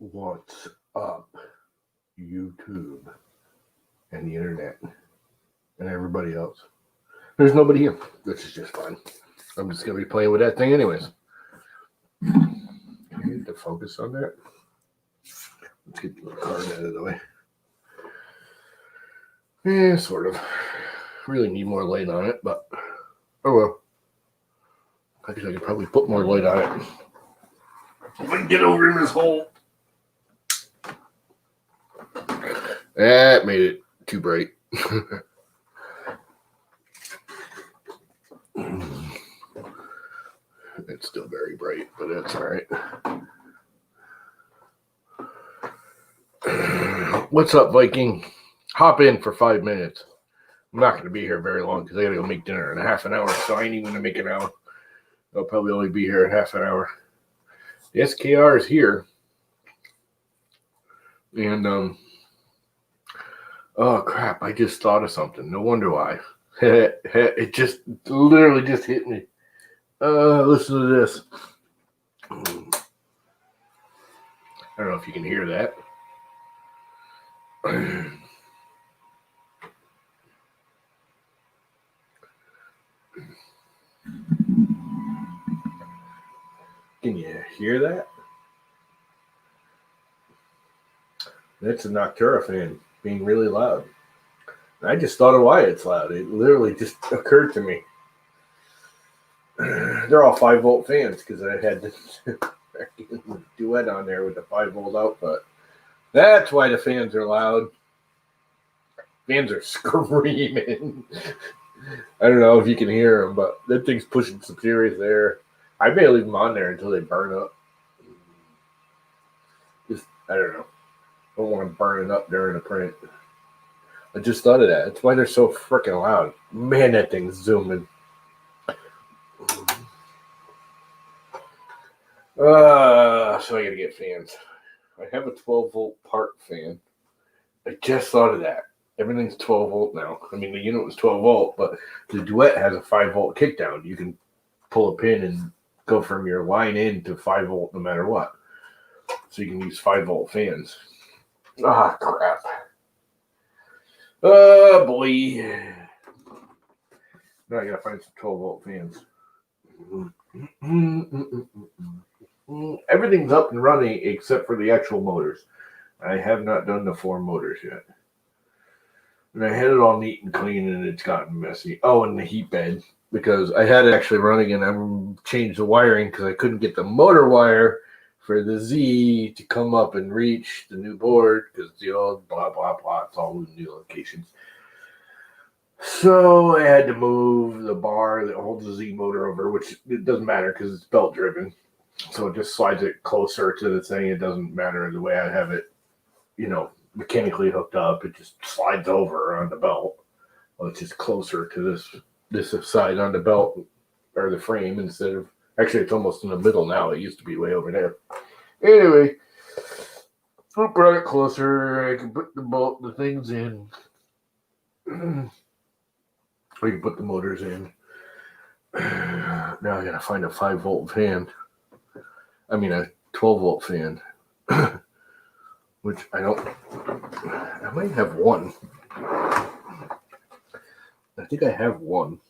What's up, YouTube and the internet and everybody else? There's nobody here, which is just fine. I'm just going to be playing with that thing anyways. Can I get the focus on that? Let's get the little card out of the way. Yeah, sort of. Really need more light on it, but oh well. I guess I could probably put more light on it. If I can get over in this hole. That made it too bright. It's still very bright, but that's all right. What's up, Viking? Hop in for 5 minutes. I'm not going to be here very long because I got to go make dinner in a half an hour, so I ain't even going to make it now. I'll probably only be here in half an hour. The SKR is here. And, oh, crap. I just thought of something. No wonder why. It just literally just hit me. Listen to this. I don't know if you can hear that. Can you hear that? That's a Noctura fan being really loud. I just thought of why it's loud. It literally just occurred to me. They're all 5-volt fans because I had this duet on there with the 5-volt output. That's why the fans are loud. Fans are screaming. I don't know if you can hear them, but that thing's pushing some serious air. I may leave them on there until they burn up. Just, I don't know. I don't want them burning up during the print. I just thought of that. That's why they're so freaking loud. Man, that thing's zooming. So I gotta get fans. I have a 12-volt part fan. I just thought of that. Everything's 12-volt now. I mean, the unit was 12-volt, but the Duet has a 5-volt kickdown. You can pull a pin and go from your line in to 5-volt no matter what. So you can use 5-volt fans. Ah, crap. Oh, boy. Now I gotta find some 12-volt fans. Everything's up and running except for the actual motors. I have not done the 4 motors yet. And I had it all neat and clean and it's gotten messy. Oh, and the heat bed. Because I had it actually running and I changed the wiring because I couldn't get the motor wire for the Z to come up and reach the new board because the old blah, blah, blah. It's all in new locations. So I had to move the bar that holds the Z motor over, which it doesn't matter because it's belt driven. So it just slides it closer to the thing. It doesn't matter the way I have it, mechanically hooked up. It just slides over on the belt. Well, it's just closer to this side on the belt or the frame instead of, actually it's almost in the middle now. It used to be way over there. Anyway, I brought it closer. I can put the things in. We can put the motors in. Now I gotta find a 5-volt fan. I mean a 12-volt fan. Which I might have one. I think I have one.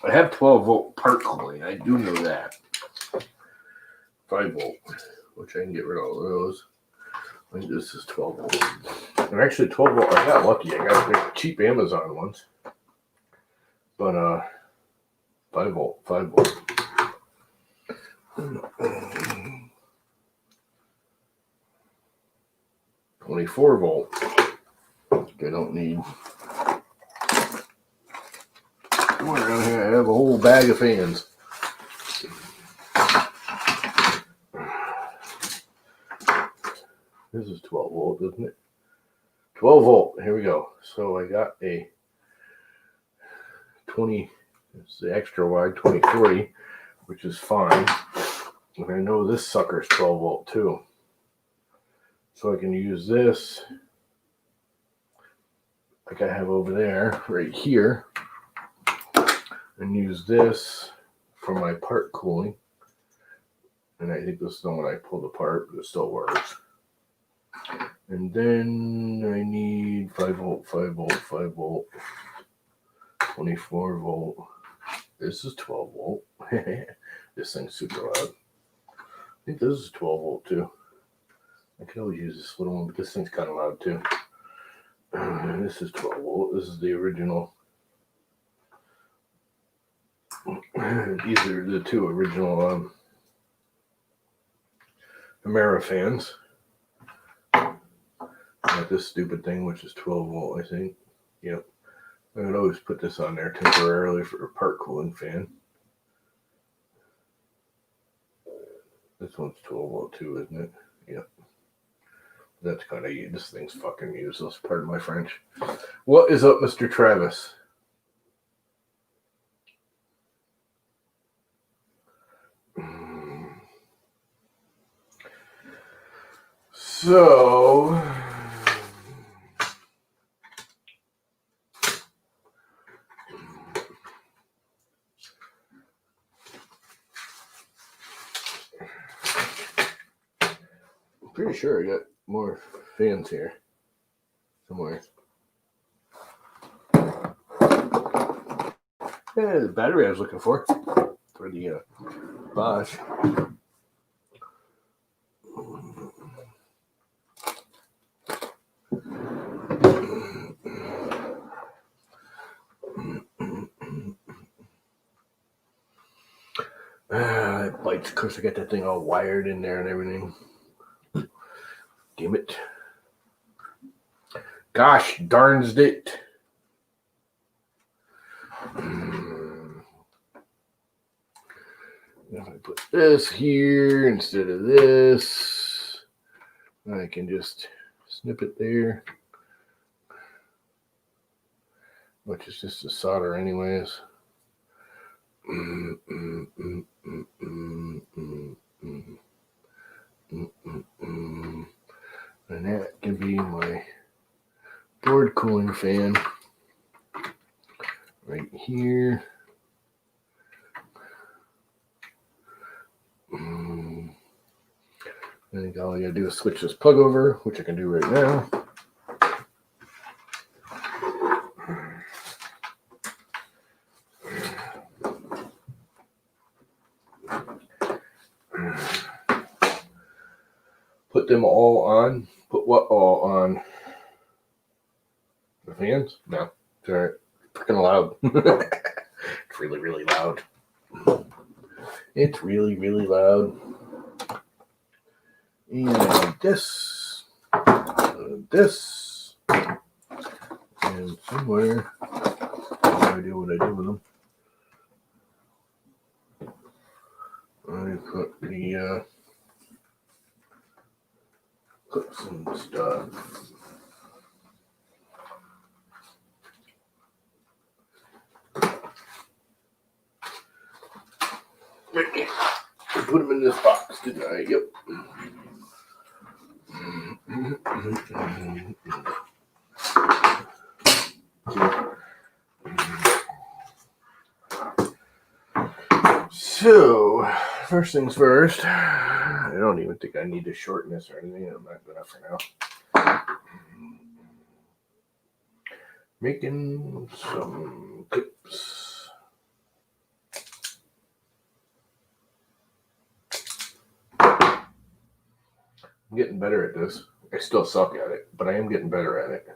I have 12-volt part cooling. I do know that. 5-volt, which I can get rid of all those. I think this is 12-volt. And actually 12-volt, I got lucky. I got the cheap Amazon ones. But 5-volt. 24-volt. I don't need. Come around here, I have a whole bag of fans. This is 12-volt, isn't it? 12-volt. Here we go. So I got a 20. It's the extra wide 2040, which is fine. And I know this sucker's 12-volt too. So I can use this like I have over there, right here, and use this for my part cooling. And I think this is the one I pulled apart, but it still works. And then I need 5 volt, 5 volt, 5 volt, 24 volt. This is 12 volt. This thing's super loud. I think this is 12 volt too. I could always use this little one, but this thing's kind of loud too. And this is 12 volt. This is the original. These are the two original Amera fans. Got this stupid thing, which is 12 volt, I think. Yep. I would always put this on there temporarily for a part cooling fan. This one's 12 volt too, isn't it? Yep. That's kind of, this thing's fucking useless, pardon my French. What is up, Mr. Travis? So, I'm pretty sure I got more fans here somewhere. Yeah, the battery I was looking for the Bosch. That lights, of course, I got that thing all wired in there and everything. Damn it. Gosh darns it. If I put this here instead of this, I can just snip it there. Which is just a solder anyways. And that can be my board cooling fan right here. I think all I gotta do is switch this plug over, which I can do right now. Put them all on. Put what all on? The fans? No. It's alright. Freaking loud. It's really, really loud. It's really, really loud. And this. This. And somewhere. I have no idea what I do with them. I put the clips and stuff. I put them in this box, didn't I? Yep. So, first things first, I don't even think I need to shorten this or anything. I'm not gonna for now. Making some clips. I'm getting better at this. I still suck at it, but I am getting better at it.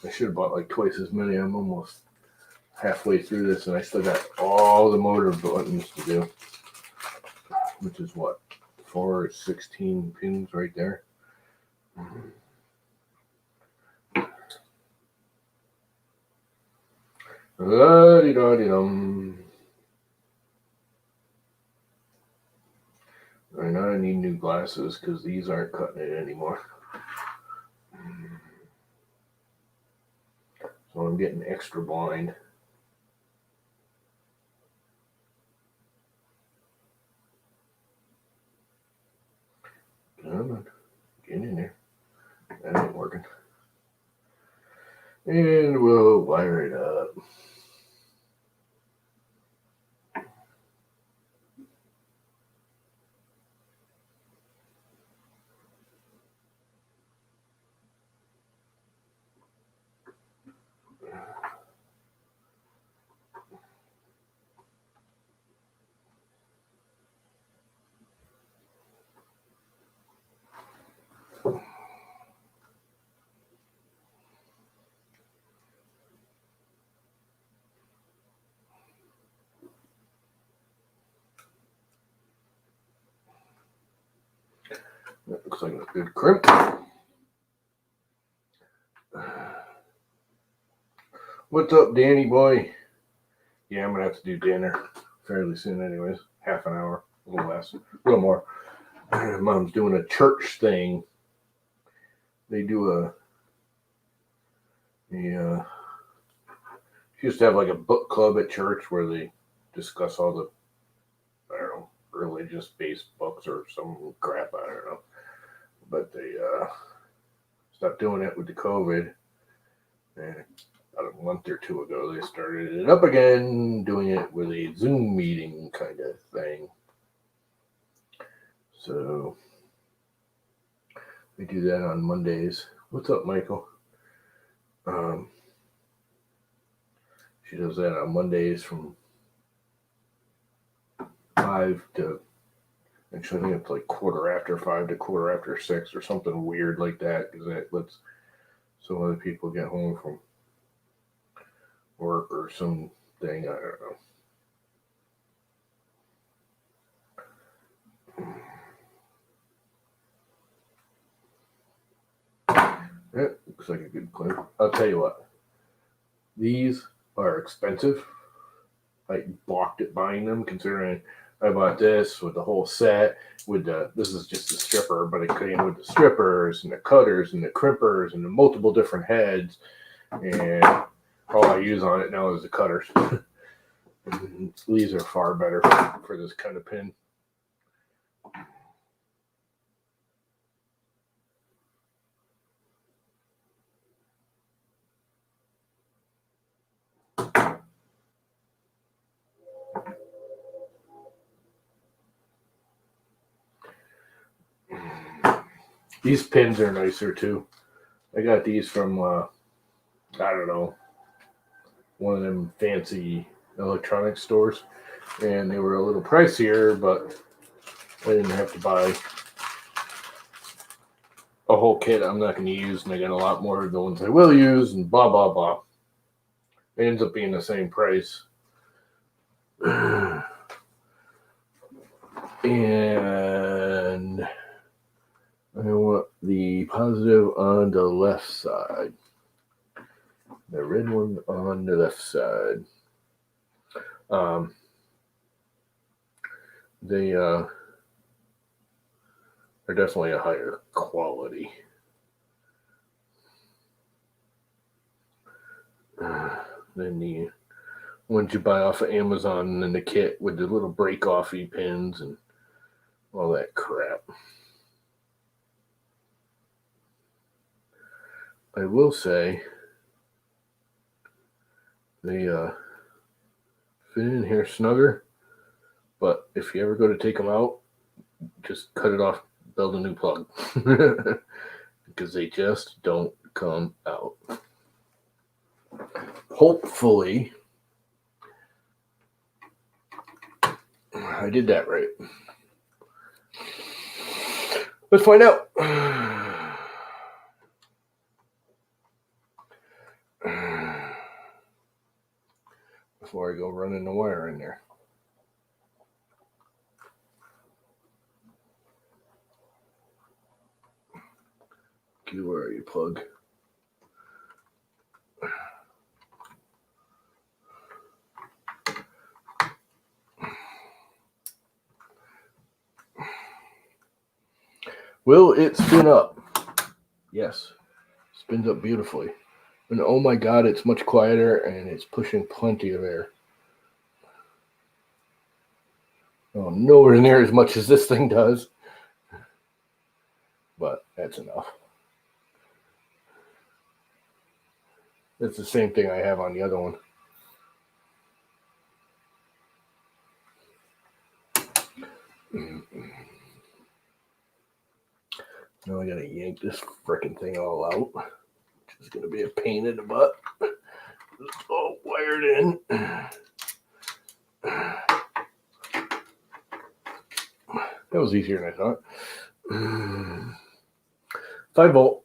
I should have bought like twice as many. I'm almost halfway through this, and I still got all the motor buttons to do, which is what, 4 or 16 pins right there. La-di-da-di-dum. I know I need new glasses because these aren't cutting it anymore. So I'm getting extra blind. Come on, get in there. That ain't working. And we'll wire it up. looks like a good crimp. What's up, Danny boy? Yeah, I'm gonna have to do dinner fairly soon, anyways. Half an hour, a little less, a little more. Mom's doing a church thing. They do she used to have like a book club at church where they discuss all the, I don't know, religious-based books or some crap, I don't know. But they stopped doing it with the COVID. And about a month or two ago, they started it up again, doing it with a Zoom meeting kind of thing. So we do that on Mondays. What's up, Michael? She does that on Mondays from 5 to, actually, I think it's like 5:15 to 6:15 or something weird like that, because that lets some other people get home from work or something. I don't know. That looks like a good clip. I'll tell you what, these are expensive. I balked at buying them, considering I bought this with the whole set. This is just a stripper, but it came with the strippers and the cutters and the crimpers and the multiple different heads. And all I use on it now is the cutters. These are far better for this kind of pin. These pins are nicer too. I got these from, I don't know, one of them fancy electronics stores. And they were a little pricier, but I didn't have to buy a whole kit I'm not going to use. And I got a lot more of the ones I will use and blah, blah, blah. It ends up being the same price. And I want the positive on the left side. The red one on the left side. They are definitely a higher quality. Than the ones you buy off of Amazon in the kit with the little break-offy pins and all that crap. I will say they fit in here snugger, but if you ever go to take them out, just cut it off, build a new plug, because they just don't come out. Hopefully, I did that right. Let's find out. Before I go running the wire in there. Okay, where are you, plug? Will it spin up? Yes, spins up beautifully. And oh my God, it's much quieter and it's pushing plenty of air. Oh, nowhere near as much as this thing does. But that's enough. That's the same thing I have on the other one. Now I gotta yank this frickin' thing all out, which is gonna be a pain in the butt. It's all wired in. That was easier than I thought. 5 volt.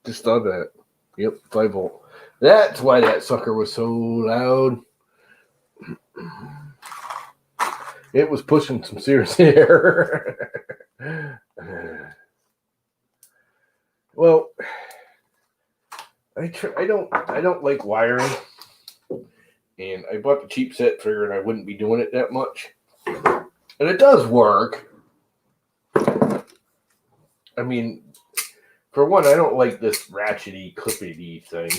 Just thought that. Yep, 5 volt. That's why that sucker was so loud. It was pushing some serious air. Well, I don't like wiring, and I bought the cheap set figuring I wouldn't be doing it that much, and it does work. I mean, for one, I don't like this ratchety, clippity thing.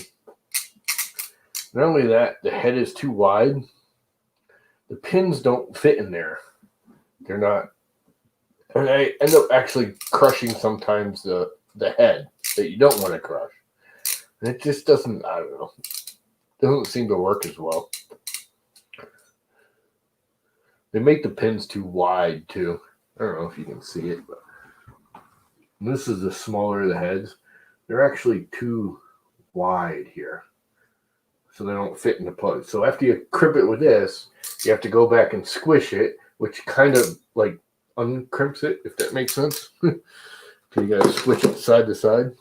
Not only that, the head is too wide. The pins don't fit in there. They're not, and I end up actually crushing sometimes the head that you don't want to crush. And it just doesn't. I don't know. Doesn't seem to work as well. They make the pins too wide too. I don't know if you can see it, but this is the smaller of the heads. They're actually too wide here, so they don't fit into place. So after you crimp it with this, you have to go back and squish it, which kind of like uncrimps it, if that makes sense. So you gotta switch it side to side.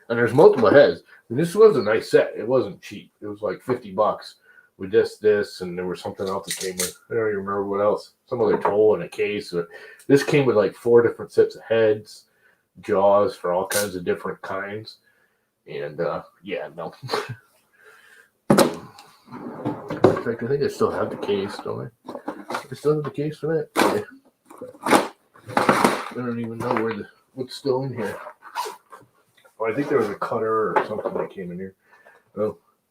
And there's multiple heads. And this was a nice set. It wasn't cheap. It was like $50 with this, and there was something else that came with. I don't even remember what else. Some other tool and a case. This came with like 4 different sets of heads, jaws for all kinds of different kinds. And yeah, no. In fact, I think I still have the case, don't I? I still have the case for that. Yeah. I don't even know what's still in here. Oh, I think there was a cutter or something that came in here.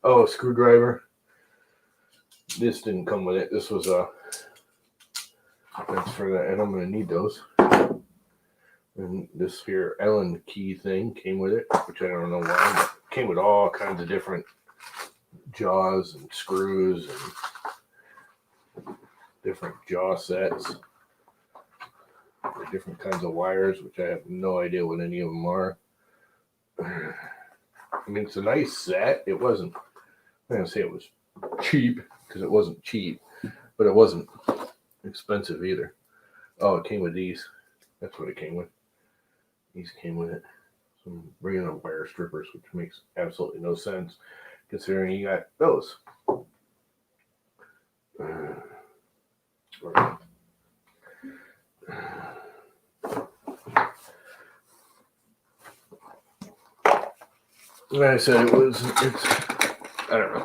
Oh, a screwdriver. This didn't come with it. This was that's for that, and I'm gonna need those. And this here Allen key thing came with it, which I don't know why. But it came with all kinds of different jaws and screws and different jaw sets. Different kinds of wires, which I have no idea what any of them are. I mean, it's a nice set. It wasn't, I'm going to say it was cheap, because it wasn't cheap, but it wasn't expensive either. Oh, it came with these. That's what it came with. These came with it. Some regular wire strippers, which makes absolutely no sense, considering you got those. Like I said, it's, I don't know.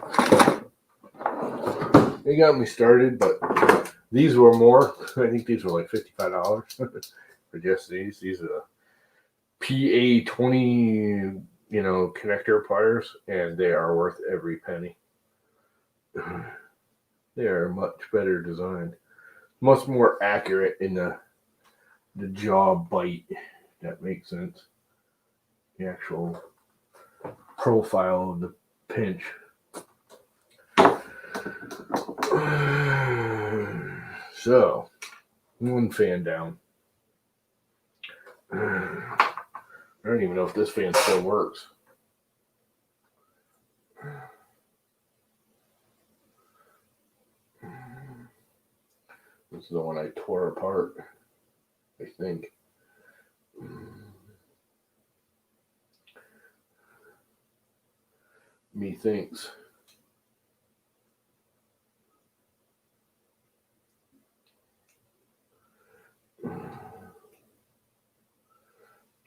It got me started, but these were more. I think these were like $55 for just these. These are the PA20, connector pliers, and they are worth every penny. They are much better designed, much more accurate in the jaw bite. If that makes sense. The actual profile of the pinch. So, one fan down. I don't even know if this fan still works. This is the one I tore apart, I think. Methinks.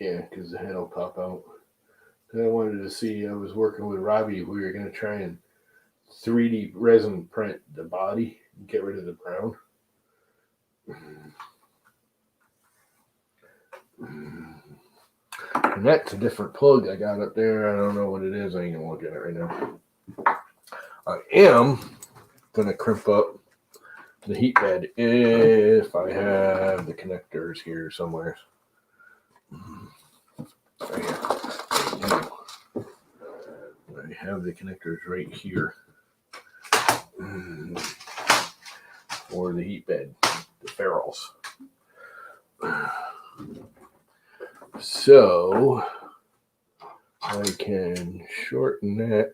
Yeah, because the head will pop out. I wanted to see, I was working with Robbie, we were going to try and 3D resin print the body and get rid of the brown. And that's a different plug I got up there. I don't know what it is. I ain't going to look at it right now. I am going to crimp up the heat bed if I have the connectors here somewhere. I have the connectors right here for the heat bed, the ferrules. So I can shorten that.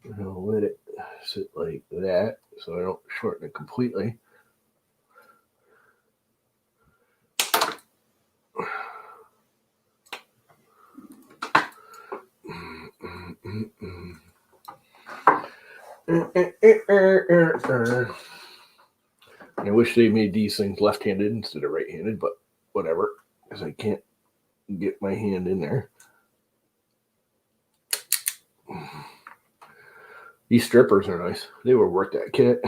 And I'll let it sit like that so I don't shorten it completely. I wish they made these things left-handed instead of right-handed, but whatever, because I can't get my hand in there. These strippers are nice. They were worth that kit.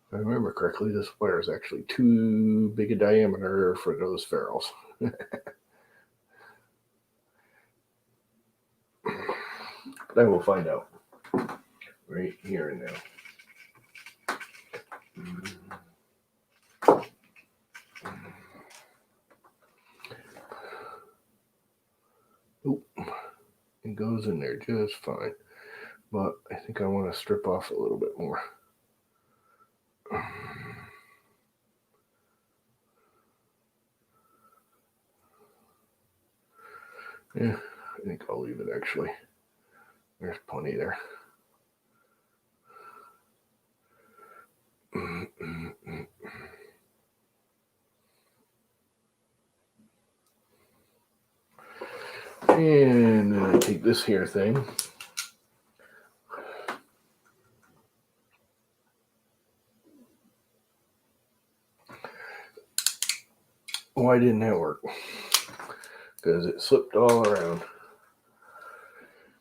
If I remember correctly, this wire is actually too big a diameter for those ferrules. But I will find out right here and now. Oop, it goes in there just fine, but I think I want to strip off a little bit more. Yeah, I think I'll leave it actually. There's plenty there. And then I take this here thing. Why didn't that work? Because it slipped all around.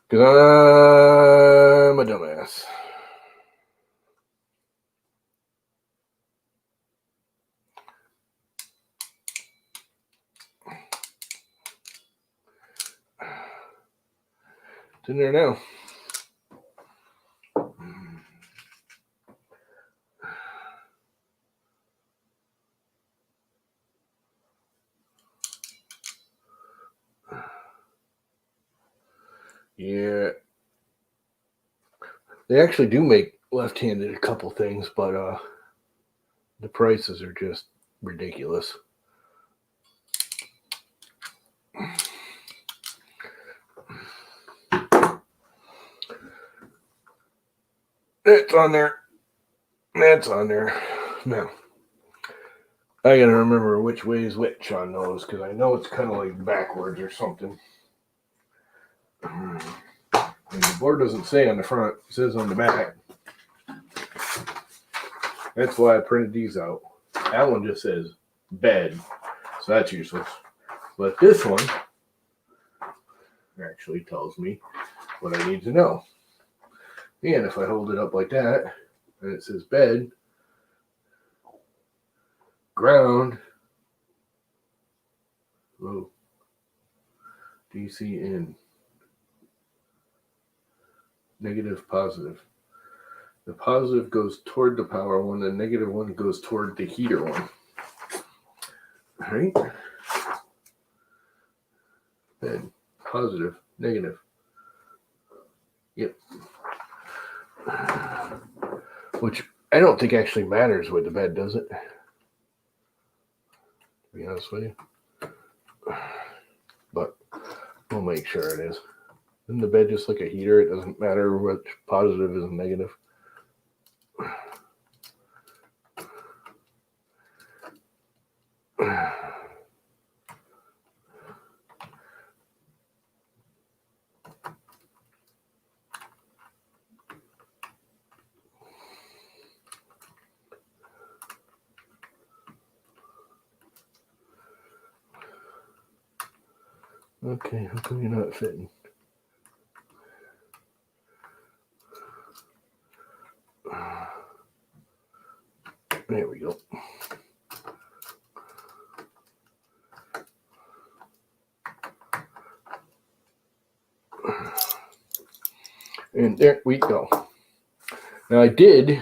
Because I'm a dumbass. It's in there now. Yeah. They actually do make left-handed a couple things, but the prices are just ridiculous. It's on there. That's on there. Now, I gotta remember which way is which on those, because I know it's kind of like backwards or something. And the board doesn't say on the front, it says on the back. That's why I printed these out. That one just says bed, so that's useless. But this one actually tells me what I need to know. And if I hold it up like that, and it says bed, ground, low, DC in, negative, positive. The positive goes toward the power one, the negative one goes toward the heater one. All right? Bed, positive, negative. Yep. Which I don't think actually matters with the bed, does it? To be honest with you. But we'll make sure it is. Isn't the bed just like a heater? It doesn't matter which positive is negative. Okay, how come you're not fitting? There we go. And there we go. Now I did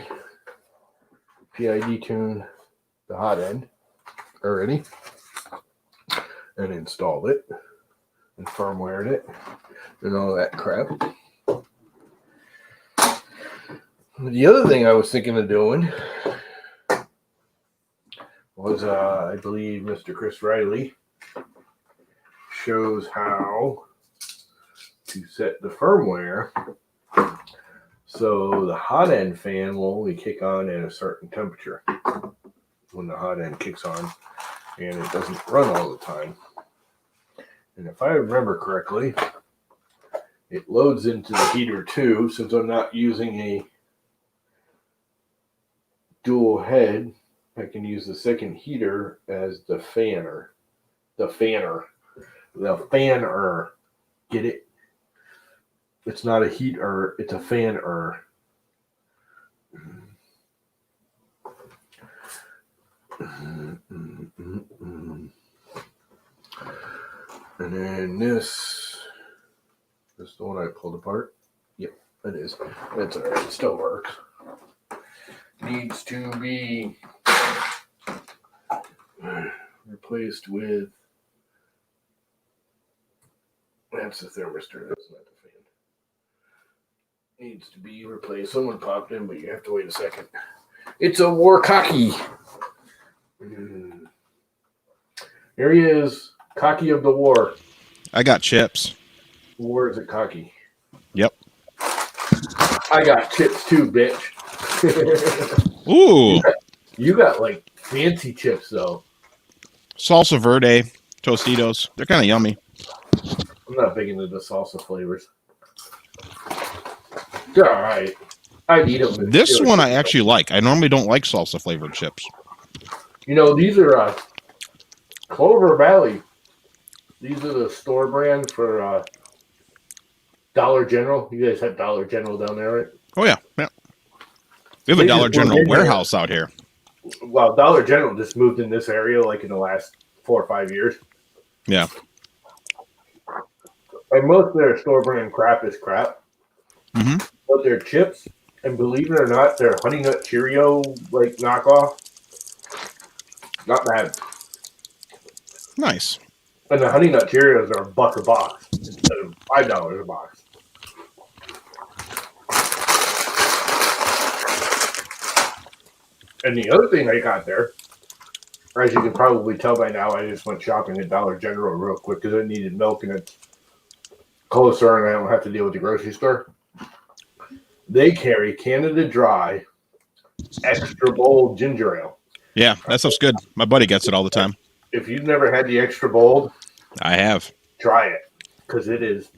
PID tune the hot end already and installed it and firmwared it and all that crap. The other thing I was thinking of doing was, I believe Mr. Chris Riley shows how to set the firmware so the hot end fan will only kick on at a certain temperature when the hot end kicks on, and it doesn't run all the time. And if I remember correctly, it loads into the heater too, since I'm not using a dual head, I can use the second heater as the fanner. The fanner. Get it? It's not a heater, it's a fanner. And then this is the one I pulled apart. Yep, it is. That's all right. It still works. Needs to be replaced with. That's the thermistor. That's not the fan. Needs to be replaced. Someone popped in, but you have to wait a second. It's a Warcocky. Here he is. Cocky of the war. I got chips. War is a cocky. Yep. I got chips too, bitch. Ooh. You got like fancy chips though. Salsa verde, Tostitos. They're kind of yummy. I'm not big into the salsa flavors. They're all right. I'd eat them. This one I actually like. I normally don't like salsa flavored chips. You know, these are Clover Valley. These are the store brand for Dollar General. You guys have Dollar General down there, right? Oh, yeah. Yeah. We have a Dollar General warehouse out here. Well, Dollar General just moved in this area like in the last 4 or 5 years. Yeah. And most of their store brand crap is crap. Mm-hmm. But their chips, and believe it or not, their Honey Nut Cheerio like knockoff, not bad. Nice. And the Honey Nut Cheerios are $1 a box instead of $5 a box. And the other thing I got there, as you can probably tell by now, I just went shopping at Dollar General real quick because I needed milk and it's closer and I don't have to deal with the grocery store. They carry Canada Dry extra bold ginger ale. Yeah, that stuff's good. My buddy gets it all the time. If you've never had the extra bold, I have. try it because it is.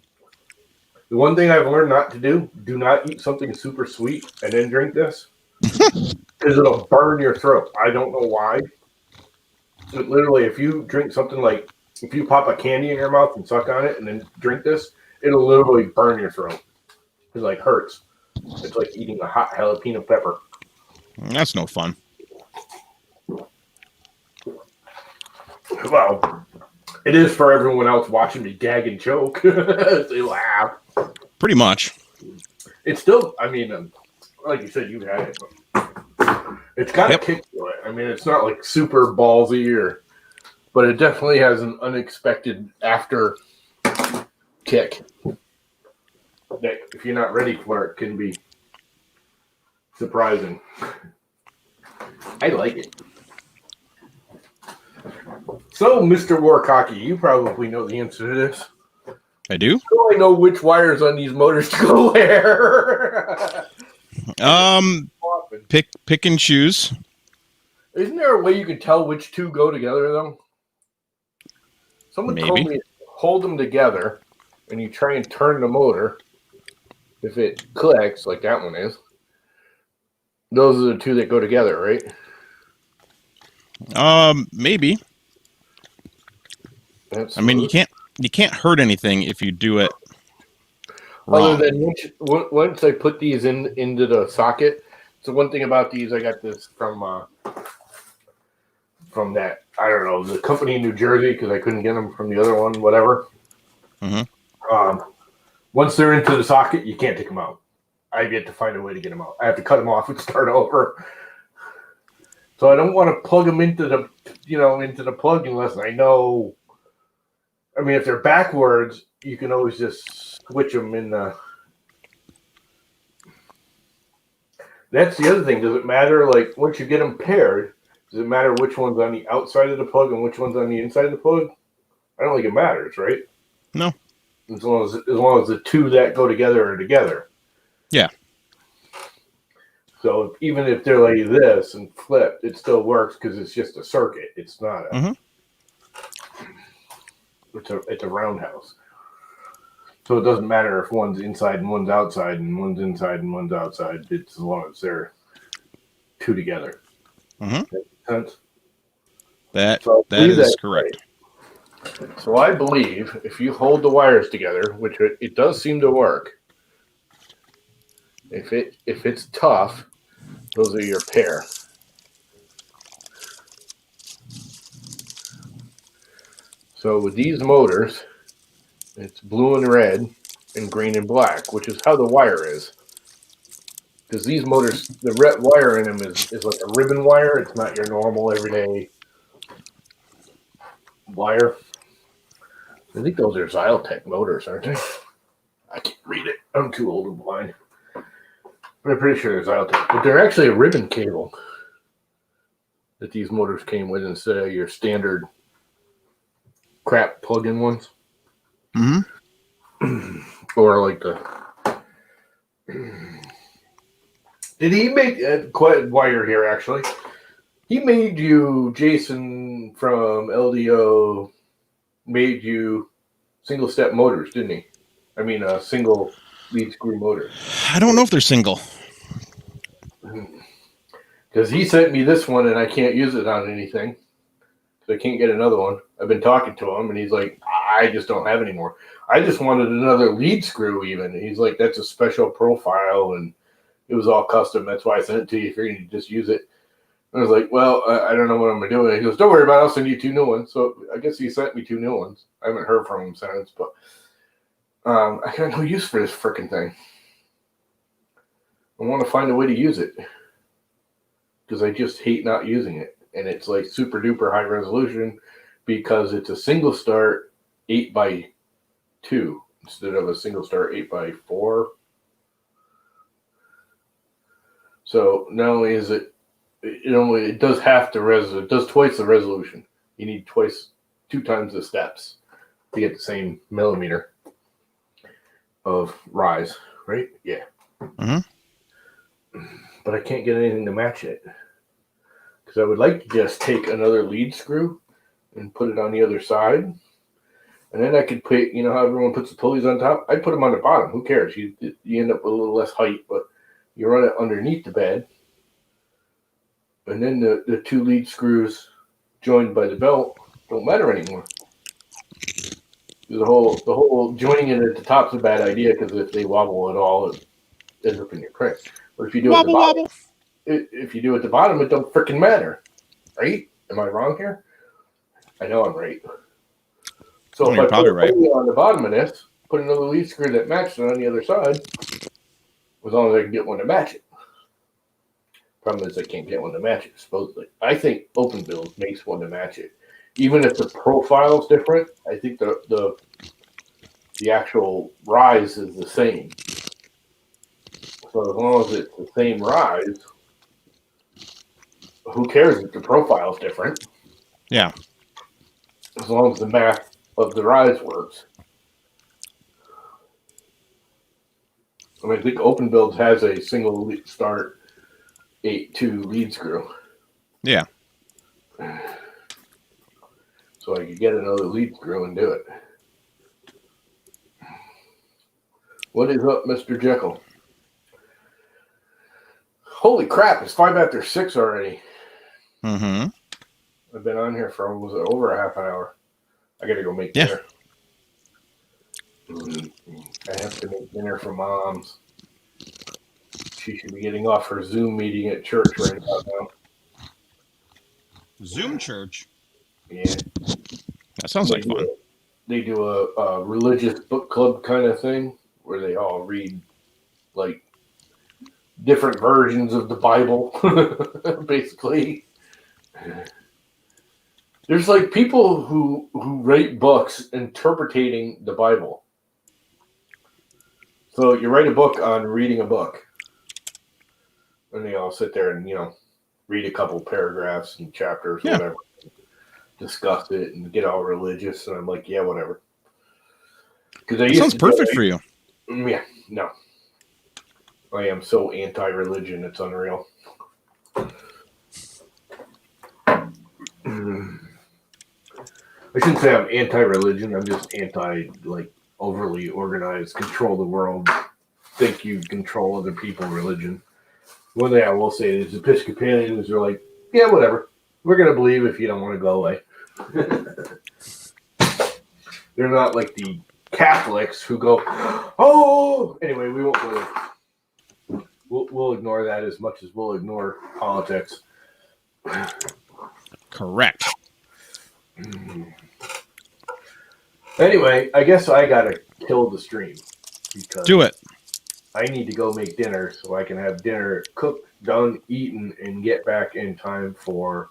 The one thing I've learned not to do not eat something super sweet and then drink this because it'll burn your throat. I don't know why. But literally, if you drink something like, if you pop a candy in your mouth and suck on it and then drink this, it'll literally burn your throat. It like hurts. It's like eating a hot jalapeno pepper. That's no fun. Well, it is for everyone else watching me gag and choke. They laugh. Pretty much. It's still, I mean, like you said, you've had it. But it's got a kick to it. I mean, it's not like super ballsy, but it definitely has an unexpected after kick that, if you're not ready for it, can be surprising. I like it. So, Mr. Warcocky, you probably know the answer to this. I do? So I know which wires on these motors to go where. Pick and choose. Isn't there a way you can tell which two go together, though? Someone told me hold them together, and you try and turn the motor. If it clicks, like that one is, those are the two that go together, right? Maybe. I mean, you can't hurt anything if you do it wrong. Other than once I put these into the socket. So one thing about these, I got this from that, I don't know, the company in New Jersey because I couldn't get them from the other one, whatever. Mm-hmm. Once they're into the socket, you can't take them out. I've yet to find a way to get them out. I have to cut them off and start over. So I don't want to plug them into the plug unless I know. I mean, if they're backwards, you can always just switch them in the. That's the other thing. Does it matter, like, once you get them paired, does it matter which one's on the outside of the plug and which one's on the inside of the plug? I don't think it matters, right? No. As long as the two that go together are together. Yeah. So even if they're like this and flipped, it still works because it's just a circuit. It's not a. Mm-hmm. It's a roundhouse. So it doesn't matter if one's inside and one's outside and one's inside and one's outside. It's as long as they're two together. Mhm. Makes sense? That So I that believe is that's correct. right. So I believe if you hold the wires together, which it does seem to work, if it's tough, those are your pair. So with these motors, it's blue and red and green and black, which is how the wire is. Because these motors, the red wire in them is like a ribbon wire. It's not your normal everyday wire. I think those are Xylotech motors, aren't they? I can't read it. I'm too old and blind. But I'm pretty sure they're Xylotech. But they're actually a ribbon cable that these motors came with instead of your standard crap plug-in ones. Mm-hmm. Or like the... Did he make... quite wire here, actually. He made you, Jason from LDO, made you single-step motors, didn't he? I mean, single lead screw motors. I don't know if they're single. Because he sent me this one and I can't use it on anything. So I can't get another one. I've been talking to him and he's like, I just don't have any more. I just wanted another lead screw even. And he's like, that's a special profile and it was all custom. That's why I sent it to you if you're going to just use it. And I was like, well, I don't know what I'm going to do. And he goes, don't worry about it. I'll send you 2 new ones. So I guess he sent me 2 new ones. I haven't heard from him since, but I got no use for this freaking thing. I want to find a way to use it because I just hate not using it. And it's like super duper high resolution because it's a single start 8x2 instead of a single start 8x4. So not only is it, it does half the it does twice the resolution. You need 2 times the steps to get the same millimeter of rise, right? Yeah. Mm-hmm. But I can't get anything to match it. Because I would like to just take another lead screw and put it on the other side. And then I could put, you know how everyone puts the pulleys on top? I'd put them on the bottom. Who cares? You end up with a little less height, but you run it underneath the bed. And then the 2 lead screws joined by the belt don't matter anymore. The whole joining it at the top's a bad idea because if they wobble at all, it ends up in your print. But if you do it at the bottom, Wobble. if you do it at the bottom, it don't freaking matter, right? Am I wrong here? I know I'm right. So if I put a pulley on the bottom of this, put another lead screw that matches it on the other side, as long as I can get one to match it. Problem is I can't get one to match it, supposedly. I think Open Build makes one to match it. Even if the profile is different, I think the actual rise is the same. So as long as it's the same rise, who cares if the profile is different? Yeah. As long as the math of the rise works. I mean, I think Open Builds has a single start 8.2 lead screw. Yeah. So I could get another lead screw and do it. What is up, Mr. Jekyll? Holy crap, it's 5 after 6 already. Mm-hmm. I've been on here for almost over a half an hour. I gotta go make dinner. I have to make dinner for Mom's. She should be getting off her Zoom meeting at church right about now. Zoom church? Yeah. That sounds like fun. They do a religious book club kind of thing where they all read like different versions of the Bible, basically. There's like people who write books interpreting the Bible. So you write a book on reading a book. And they all sit there and, read a couple paragraphs and chapters or whatever. Discuss it and get all religious. And I'm like, yeah, whatever. That sounds perfect for you. Yeah, no. I am so anti-religion, it's unreal. I shouldn't say I'm anti-religion. I'm just overly organized, control the world, think you control other people religion. one thing I will say is Episcopalians are like, yeah, whatever. We're going to believe if you don't want to go away. They're not like the Catholics who go, oh! Anyway, we won't go there. We'll ignore that as much as we'll ignore politics. Correct. Anyway, I guess I got to kill the stream. Because Do it. I need to go make dinner so I can have dinner cooked, done, eaten, and get back in time for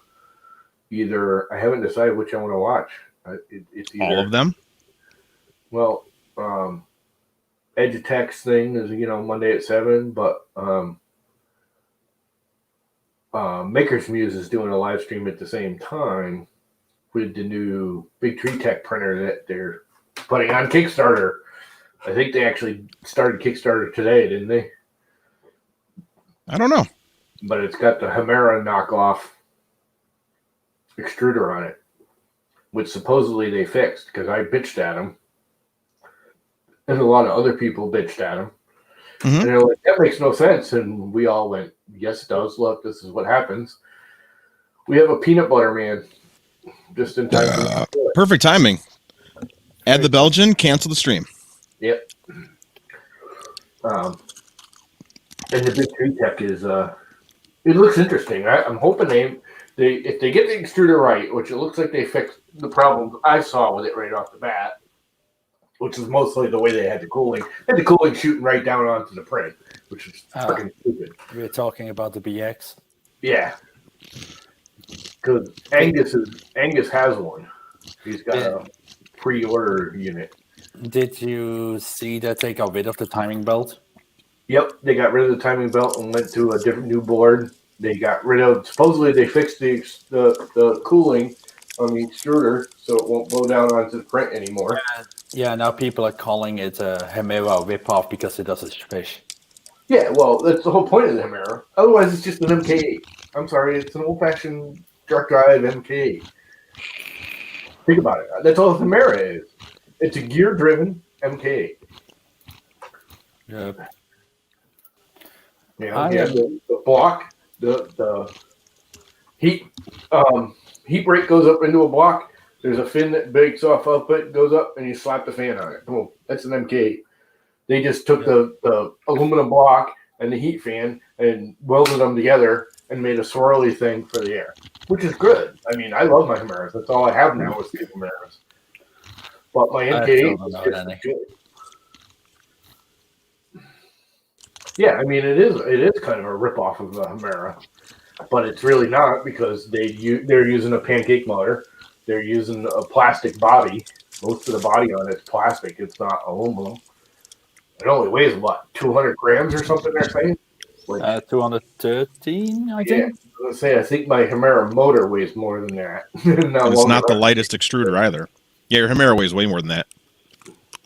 either. I haven't decided which I want to watch. It's either All of them? Well, Edutech's thing is Monday at 7, but Maker's Muse is doing a live stream at the same time with the new Big Tree Tech printer that they're putting on Kickstarter. I think they actually started Kickstarter today, didn't they? I don't know. But it's got the Hemera knockoff extruder on it, which supposedly they fixed because I bitched at them. And a lot of other people bitched at them. Mm-hmm. And they're like, that makes no sense. And we all went, yes, it does. Look, this is what happens. We have a peanut butter man just in time. Perfect timing. Add the Belgian, cancel the stream. Yep. And the Big Tree Tech is, it looks interesting. I'm hoping if they get the extruder right, which it looks like they fixed the problems I saw with it right off the bat, which is mostly the way they had the cooling. They had the cooling shooting right down onto the print, which is freaking stupid. We're talking about the BX. Yeah. Because Angus has one. He's got a pre-order unit. Did you see that they got rid of the timing belt? Yep, they got rid of the timing belt and went to a different new board. They got rid of, supposedly they fixed the cooling on the extruder so it won't blow down onto the print anymore. Yeah, now people are calling it a Hemera ripoff because it doesn't fish. Yeah, well, that's the whole point of the Hemera. Otherwise, it's just an MK8. I'm sorry, it's an old-fashioned dark drive MK8. Think about it. That's all the Hemera is. It's a gear-driven MK8. Yep. You know, you have the block, the heat brake goes up into a block. There's a fin that breaks off of it, goes up, and you slap the fan on it. Boom. That's an MK8. They just took the aluminum block and the heat fan and welded them together and made a swirly thing for the air, which is good. I mean, I love my Hemeras. That's all I have now is two Hemeras. But my MK8 is just good. Yeah, I mean, it is kind of a ripoff of the Hemera, but it's really not because they're using a pancake motor. They're using a plastic body. Most of the body on it's plastic. It's not aluminum. It only weighs, 200 grams or something, they're saying? 213, I think. Yeah, I think my Hemera motor weighs more than that. And it's not the lightest extruder either. Yeah, your Hemera weighs way more than that.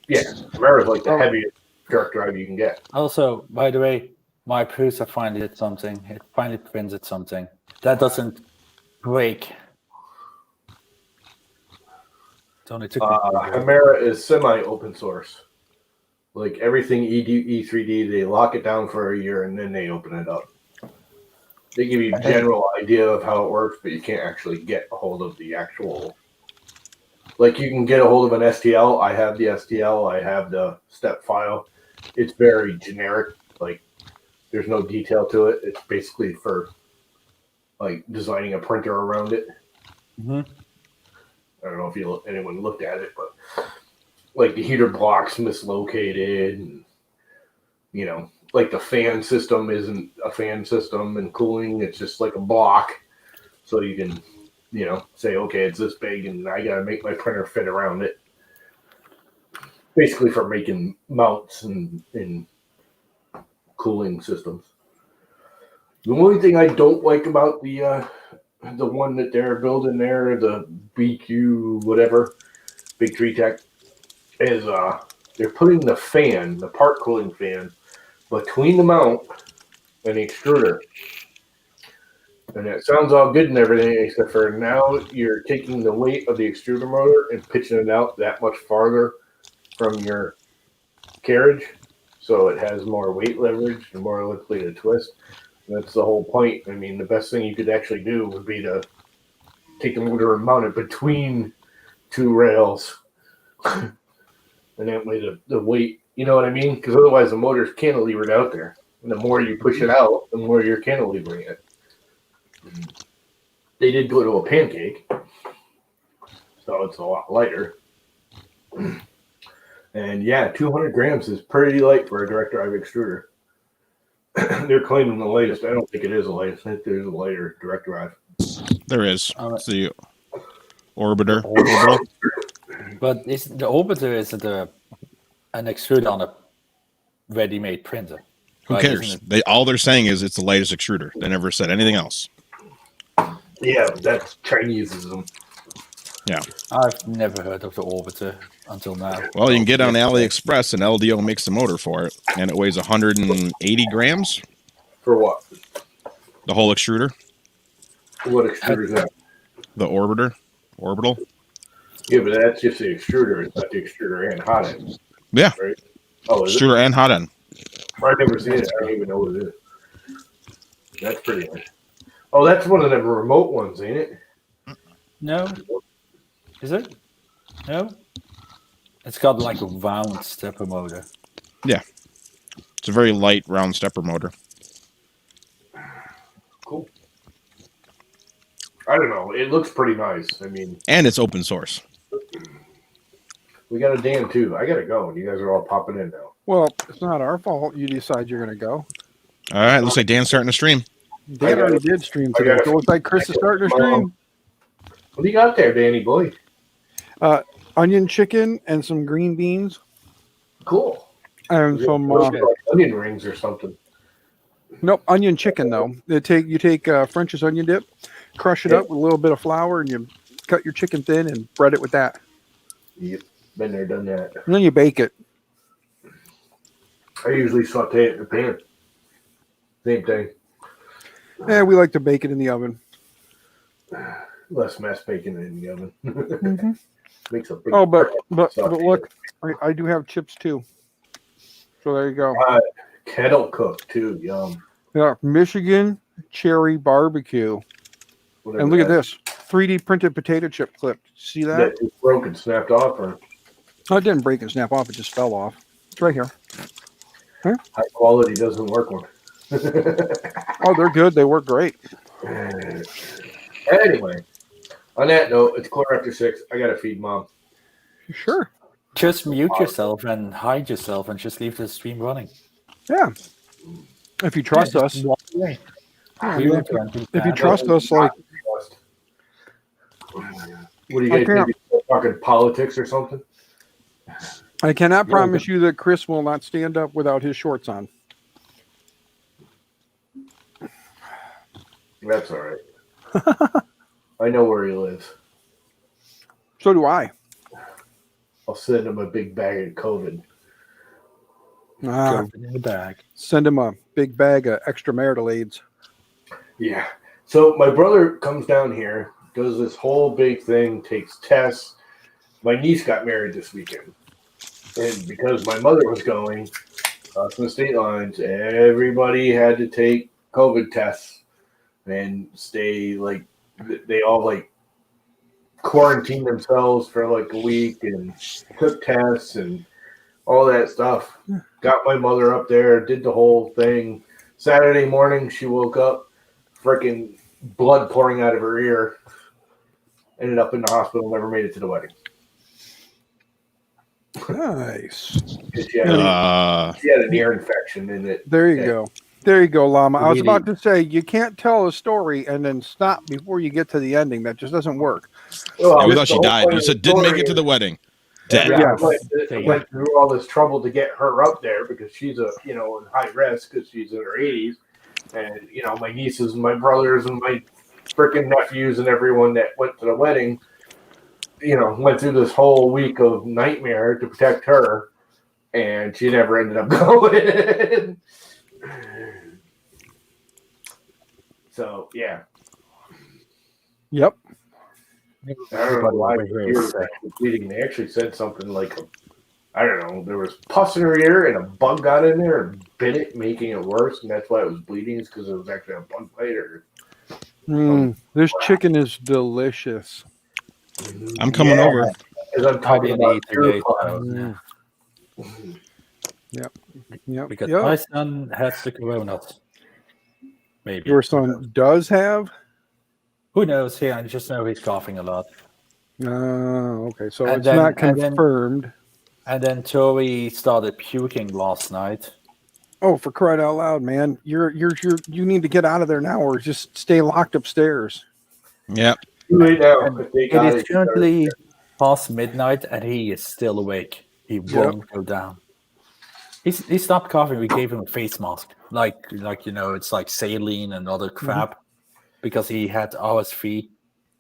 Yeah, Hemera is like the heaviest dark drive you can get. Also, by the way, my printer finally did something. It finally printed something. That doesn't break. It only took me Hemera is semi-open source. Like everything E3D, they lock it down for a year and then they open it up. They give you a general idea of how it works, but you can't actually get a hold of the actual. Like you can get a hold of an STL. I have the STL. I have the step file. It's very generic. Like there's no detail to it. It's basically for like designing a printer around it. Mm-hmm. I don't know if anyone looked at it, but like the heater block's mislocated, and like the fan system isn't a fan system and cooling. It's just like a block, so you can say, okay, it's this big, and I got to make my printer fit around it. Basically, for making mounts and cooling systems. The only thing I don't like about the one that they're building there, the BQ whatever, Big Tree Tech, is they're putting the fan, the part cooling fan, between the mount and the extruder. And it sounds all good and everything, except for now you're taking the weight of the extruder motor and pitching it out that much farther from your carriage, so it has more weight leverage and more likely to twist. That's the whole point. I mean, the best thing you could actually do would be to take the motor and mount it between two rails. And that way the weight, you know what I mean? Because otherwise the motor's cantilevered out there. And the more you push it out, the more you're cantilevering it. They did go to a pancake, so it's a lot lighter. And yeah, 200 grams is pretty light for a direct drive extruder. They're claiming the latest. I don't think it is the latest. I think there's a lighter direct drive. There is. It's the Orbiter. But the Orbiter isn't an extruder on a ready-made printer. Who right, cares? All they're saying is it's the latest extruder. They never said anything else. Yeah, that's Chineseism. Yeah. I've never heard of the Orbiter until now. Well, you can get on AliExpress and LDO makes the motor for it, and it weighs 180 grams. For what? The whole extruder. What extruder is that? The orbital. Yeah, but that's just the extruder. It's not the extruder and hot end. Yeah. Right? Oh, is Extruder and hot end. I've never seen it. I don't even know what it is. That's pretty nice. Oh, that's one of them remote ones, ain't it? No. Is it? No? It's got like a round stepper motor. Yeah. It's a very light round stepper motor. Cool. I don't know. It looks pretty nice. I mean, And it's open source. we got a Dan too. I gotta go, and you guys are all popping in now. Well, it's not our fault. You decide you're going to go. All right. Looks like Dan's starting to stream. Dan already did stream today. So it looks like Chris is starting to stream. What do you got there, Danny boy? Onion chicken and some green beans Cool. and some. Onion rings or something. Nope, onion chicken though. You take French's onion dip, crush it up with a little bit of flour, and you cut your chicken thin and bread it with that. Yep. Been there, done that. And then you bake it. I usually saute it in the pan. Same thing. Yeah, we like to bake it in the oven. Less mass bacon in the oven. Mm-hmm. Makes a big But saute. look, I do have chips too. So there you go. Kettle cooked too. Yum. Yeah, Michigan cherry barbecue. Whatever And look at that- this 3D printed potato chip clip. See that? That just broke and snapped off, or Oh, it didn't break and snap off. It just fell off. It's right here. high quality doesn't work one. Oh, they're good. They work great. Anyway, on that note, it's 6:15. I gotta feed mom. Sure. Just mute yourself and hide yourself and just leave the stream running. Yeah. If you trust Yeah, us. just walk away. Yeah, We won't do anything if you bad. trust us, like, What do you guys can't- maybe talking politics or something? I cannot promise you that Chris will not stand up without his shorts on. That's all right. I know where he lives. So do I. I'll send him a big bag of COVID. Ah, Go in the bag. send him a big bag of extra marital aids. Yeah. So my brother comes down here, does this whole big thing, takes tests. My niece got married this weekend. And because my mother was going crossing the state lines, everybody had to take COVID tests and stay like they all like quarantined themselves for like a week and took tests and all that stuff. Got my mother up there, did the whole thing. Saturday morning, she woke up, freaking blood pouring out of her ear. Ended up in the hospital, never made it to the wedding. Nice. She had an ear infection in it. There you go. There you go, Llama. I was Really? about to say, you can't tell a story and then stop before you get to the ending. That just doesn't work. Well, we that's thought she the whole died. point You of said the didn't make story it to the is- wedding. Dead. Yeah. I went through all this trouble to get her up there because she's in high risk because she's in her 80s, and my nieces and my brothers and my freaking nephews and everyone that went to the wedding, went through this whole week of nightmare to protect her, and she never ended up going. So yeah, Yep. I don't know why the ear infection was bleeding. They actually said something like I don't know, there was pus in her ear and a bug got in there and bit it, making it worse, and that's why it was bleeding, is because it was actually a bug bite. Or This chicken is delicious. I'm coming over. Because I'm talking I'll be about in ear today. files. Yep. Because Yep. my son has the corona. Maybe. Your son does have. Who knows? Yeah, I just know he's coughing a lot. Okay. So And it's then- not and then- confirmed. And then Tori started puking last night. Oh, for crying out loud, man! You need to get out of there now, or just stay locked upstairs. Yep. Right now, if they It got is currently past midnight, and he is still awake. He won't go down. He stopped coughing. We gave him a face mask, like it's like saline and other crap, because he had RSV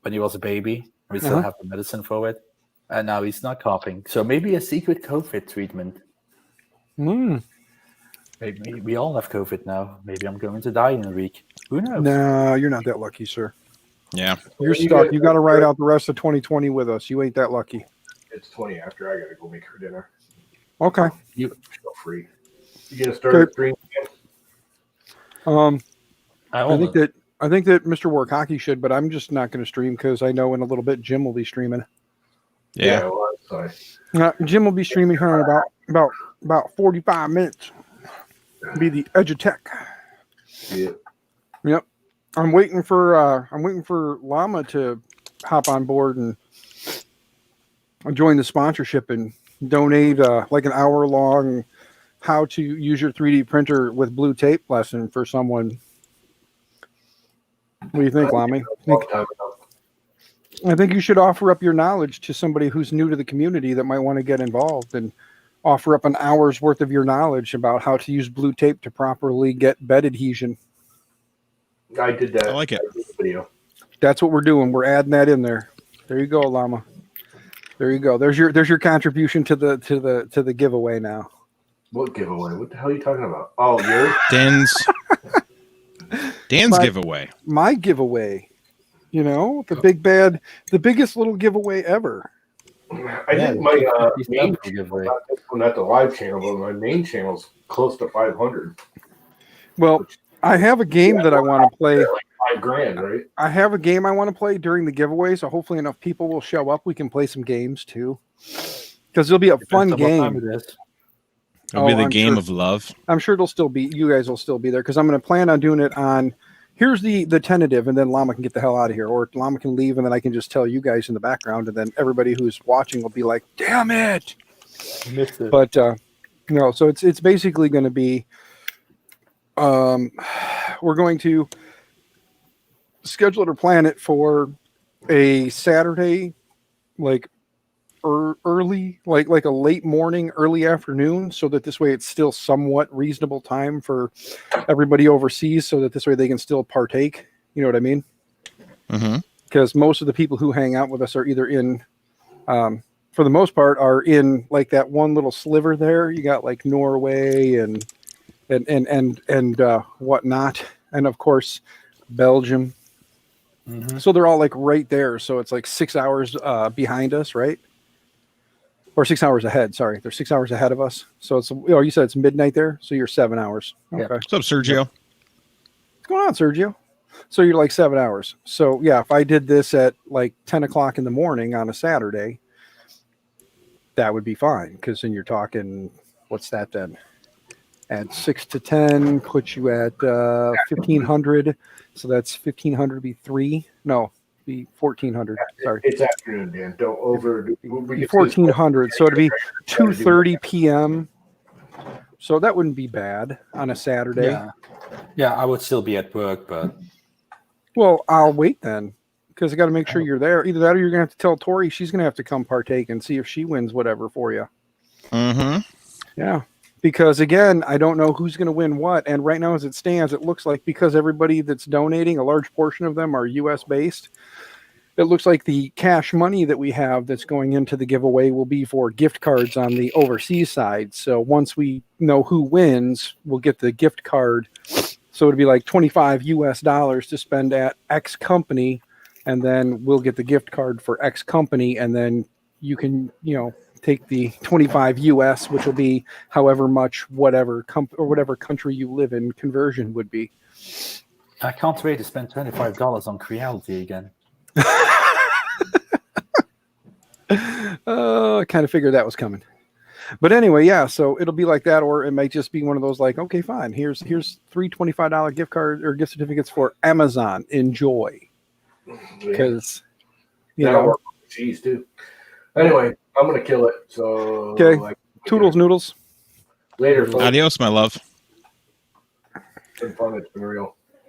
when he was a baby. We still have the medicine for it, and now he's not coughing. So maybe a secret COVID treatment. Maybe we all have COVID now. Maybe I'm going to die in a week. Who knows? No, you're not that lucky, sir. Yeah. You're stuck. You got to ride out the rest of 2020 with us. You ain't that lucky. It's 20 after. I gotta go make her dinner. Okay. You feel free. You gonna start a stream again? I think that Mr. Work Hockey should, but I'm just not going to stream because I know in a little bit Jim will be streaming. Yeah. Well, that's fine. Jim will be streaming here in about 45 minutes. Be the Edutech. Yeah. Yep. I'm waiting for Llama to hop on board and join the sponsorship and donate like an hour-long how to use your 3D printer with blue tape lesson for someone. What do you think, Lamy? I think you should offer up your knowledge to somebody who's new to the community that might want to get involved, and offer up an hour's worth of your knowledge about how to use blue tape to properly get bed adhesion. I did that. I like it. Video. That's what we're doing. We're adding that in there. There you go, Llama. There you go. There's your contribution to the giveaway now. What giveaway? What the hell are you talking about? Oh, yours? Dan's giveaway. My giveaway. You know, the biggest little giveaway ever. I think my main channel, not the live channel, but my main channel's close to 500. Well, I have a game that I want to play. Like $5,000, right? I have a game I want to play during the giveaway, so hopefully enough people will show up. We can play some games too, because it'll be a fun game. It'll be the I'm game sure, of love. I'm sure it'll still be. You guys will still be there because I'm going to plan on doing it on. Here's the tentative, and then Llama can get the hell out of here, or Llama can leave, and then I can just tell you guys in the background, and then everybody who's watching will be like, "Damn it!" But no, so it's basically going to be. We're going to schedule it or plan it for a Saturday, like early, like a late morning, early afternoon, so that this way it's still somewhat reasonable time for everybody overseas, so that this way they can still partake. You know what I mean? Because most of the people who hang out with us are either in, for the most part, are in like that one little sliver there. You got like Norway and whatnot, and of course Belgium. So they're all like right there. So it's like 6 hours behind us, right? Or 6 hours ahead. Sorry, they're 6 hours ahead of us. So it's you said it's midnight there, so you're 7 hours. Okay. What's up, Sergio? What's going on, Sergio? So you're like 7 hours. So yeah, if I did this at like 10 o'clock in the morning on a Saturday, that would be fine, because then you're talking, what's that then? At 6 to 10 puts you at 1,500. So that's 1,500 be 1,400. Sorry, it's afternoon, Dan. Don't over. Be 1,400. So it'd be 2:30 p.m. So that wouldn't be bad on a Saturday. Yeah, I would still be at work, but Well, I'll wait then, because I got to make sure you're there. Either that, or you're gonna have to tell Tori she's gonna have to come partake and see if she wins whatever for you. Yeah. Because again, I don't know who's going to win what. And right now, as it stands, it looks like, because everybody that's donating, a large portion of them are US based. It looks like the cash money that we have that's going into the giveaway will be for gift cards on the overseas side. So once we know who wins, we'll get the gift card. So it'd be like $25 US to spend at X company. And then we'll get the gift card for X company. And then you can, take the 25 US, which will be however much whatever whatever country you live in conversion would be. I can't wait to spend $25 on Creality again. I kind of figured that was coming. But anyway, yeah, so it'll be like that, or it might just be one of those like, okay, fine, here's three $25 gift cards or gift certificates for Amazon. Enjoy. Because that'll work with cheese too. Anyway, I'm gonna kill it. So okay. Toodles noodles. Later, folks. Adios, my love. It's been fun. It's been real.